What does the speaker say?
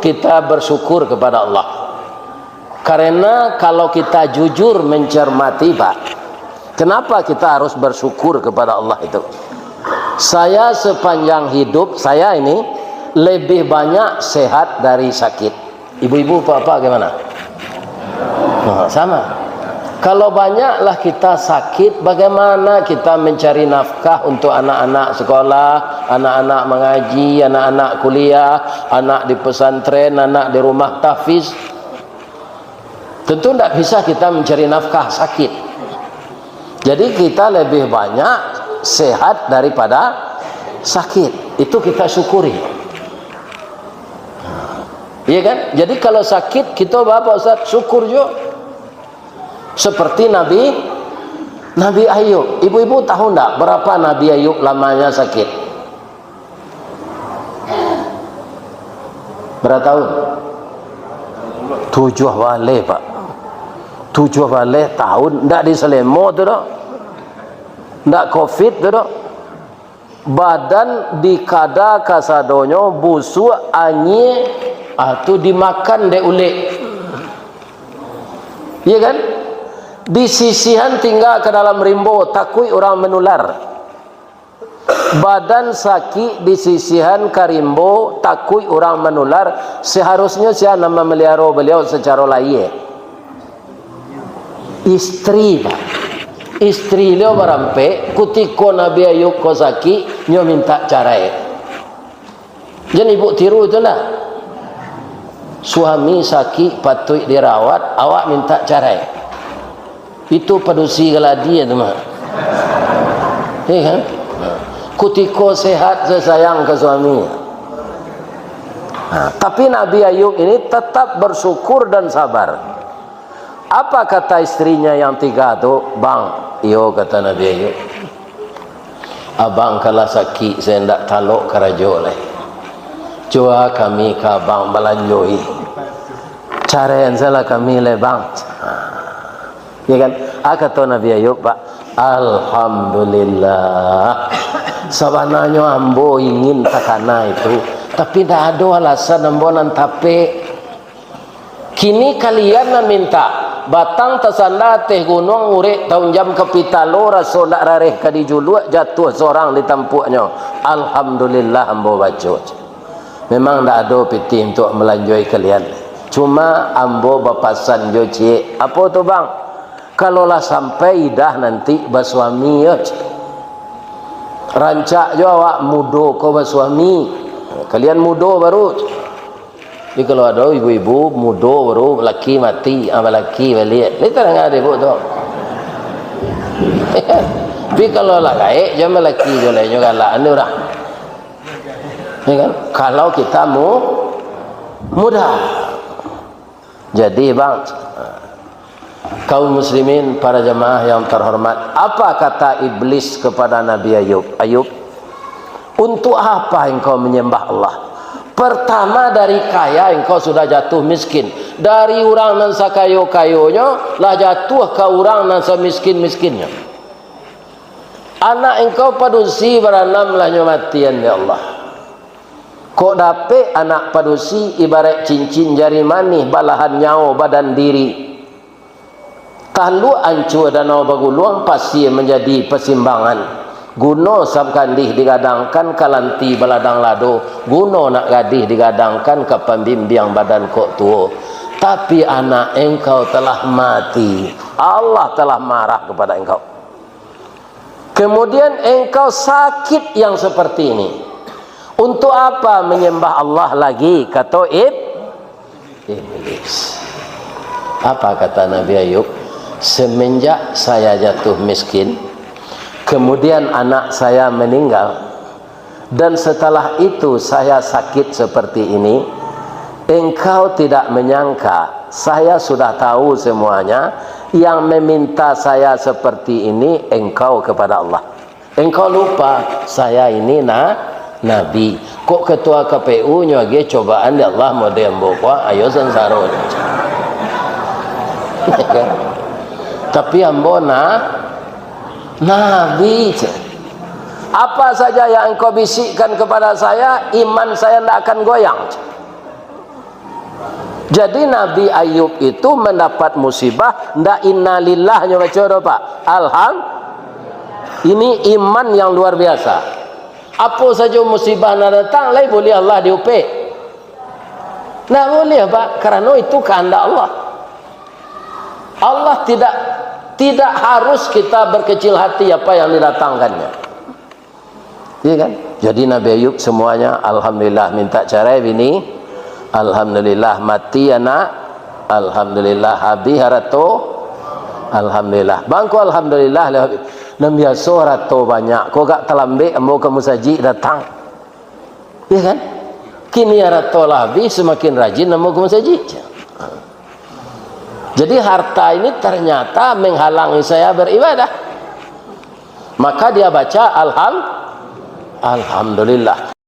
kita bersyukur kepada Allah. Karena kalau kita jujur mencermati, Pak, kenapa kita harus bersyukur kepada Allah itu? Saya sepanjang hidup saya ini lebih banyak sehat dari sakit. Ibu-ibu, bapak gimana? Nah, sama. Kalau banyaklah kita sakit, bagaimana kita mencari nafkah untuk anak-anak sekolah, anak-anak mengaji, anak-anak kuliah, anak di pesantren, anak di rumah tahfiz? Tentu tidak bisa kita mencari nafkah sakit. Jadi kita lebih banyak sehat daripada sakit. Itu kita syukuri. Iya kan? Jadi kalau sakit kita Bapak Ustaz syukur juga. Seperti Nabi Ayub. Ibu-ibu tahu enggak berapa Nabi Ayub lamanya sakit? Berapa tahun? 7 balik, Pak. 7 balik tahun. Enggak diselemo tu dah. Enggak covid tu dah. Badan dikada kasadonyo busuk anyi atau dimakan dek ulik. Iya kan? Di sisihan tinggal ke dalam rimbo, takui orang menular. Badan sakit di sisihan ke rimbo, takui orang menular. Seharusnya saya nama melihara beliau secara layak. Istri, Pak. Istri beliau merampe, kutiko Nabi Ayub ko sakit, nyo minta carai. Jadi ibu tiru itu lah. Suami sakit patut dirawat, awak minta carai. Itu padusi geladi ya teman. Iya kan? Kutiko sehat sesayang ke suami. Nah, tapi Nabi Ayub ini tetap bersyukur dan sabar. Apa kata istrinya yang 3 tu? Bang, iyo kata Nabi Ayub. Abang kalau sakit saya tidak taluk kerajo leh. Coba kami ke abang belanjoi. Cara yang salah kami le bang. Ya kan? Kata Nabi Ayub, Pak, alhamdulillah. Sebenarnya ambo ingin takana itu, tapi tidak ada alasan ambo nan tape. Kini kalian minta batang tasanda teh gunung urek tahun jam kapitalo raso ndak rareh kadi juluk jatuh seorang di tampuknya. Alhamdulillah ambo baca. Memang tidak ada piti untuk melanjoi kalian. Cuma ambo bapasan jo cik. Apa tu bang? Kalaulah sampai dah nanti bersuami ya, rancak jo awak mudo ko bersuami. Kalian mudo baru. Jadi kalau ada ibu-ibu mudo baru laki mati, laki balik. Ini tak ada ibu tu. Tapi kalau lah gaik jangan laki jo lain juga lah anu orang. Ini kan? Kalau kita muda. Jadi bang, kaum muslimin, para jemaah yang terhormat, apa kata iblis kepada Nabi Ayub? Ayub, untuk apa engkau menyembah Allah? Pertama dari kaya engkau sudah jatuh miskin. Dari orang nan sakayo-kayonya lah jatuh ke orang nan semiskin-miskinnya. Anak engkau padusi beranam lahnya matian ya Allah. Kok dapat anak padusi ibarat cincin jari manis balahan nyawa badan diri. Kalau ancur danau baguluang pasti menjadi persimbangan. Guno sabkandih digadangkan kalanti baladang lado. Guno nak gadih digadangkan ke pembimbing badan kok tua. Tapi anak engkau telah mati. Allah telah marah kepada engkau. Kemudian engkau sakit yang seperti ini. Untuk apa menyembah Allah lagi? Kata iblis. Apa kata Nabi Ayub? Semenjak saya jatuh miskin, kemudian anak saya meninggal, dan setelah itu saya sakit seperti ini, engkau tidak menyangka saya sudah tahu semuanya. Yang meminta saya seperti ini engkau kepada Allah. Engkau lupa saya ini Nabi. Kok ketua KPU nyage cobaan di Allah mau diembokwa ayo sensaro. Tapi ambo Nabi. Apa saja yang engkau bisikkan kepada saya, iman saya tidak akan goyang. Jadi Nabi Ayub itu mendapat musibah, ndak innalillahnya baca doa Pak. Ini iman yang luar biasa. Apa saja musibah nak datang, lai boleh Allah diupik. Ndak boleh Pak, kerana itu kehendak Allah. Allah tidak harus kita berkecil hati apa yang didatangkannya. Iya kan? Jadi Nabi Ayub semuanya alhamdulillah minta cerai bini, alhamdulillah mati anak, alhamdulillah habis harato, alhamdulillah. Bangku alhamdulillah dan biasa rato banyak. Kau gak terlambat mau ke musajid datang. Iya kan? Kini rato lah habis semakin rajin mau ke musajid. Jadi harta ini ternyata menghalangi saya beribadah. Maka dia baca alhamdulillah.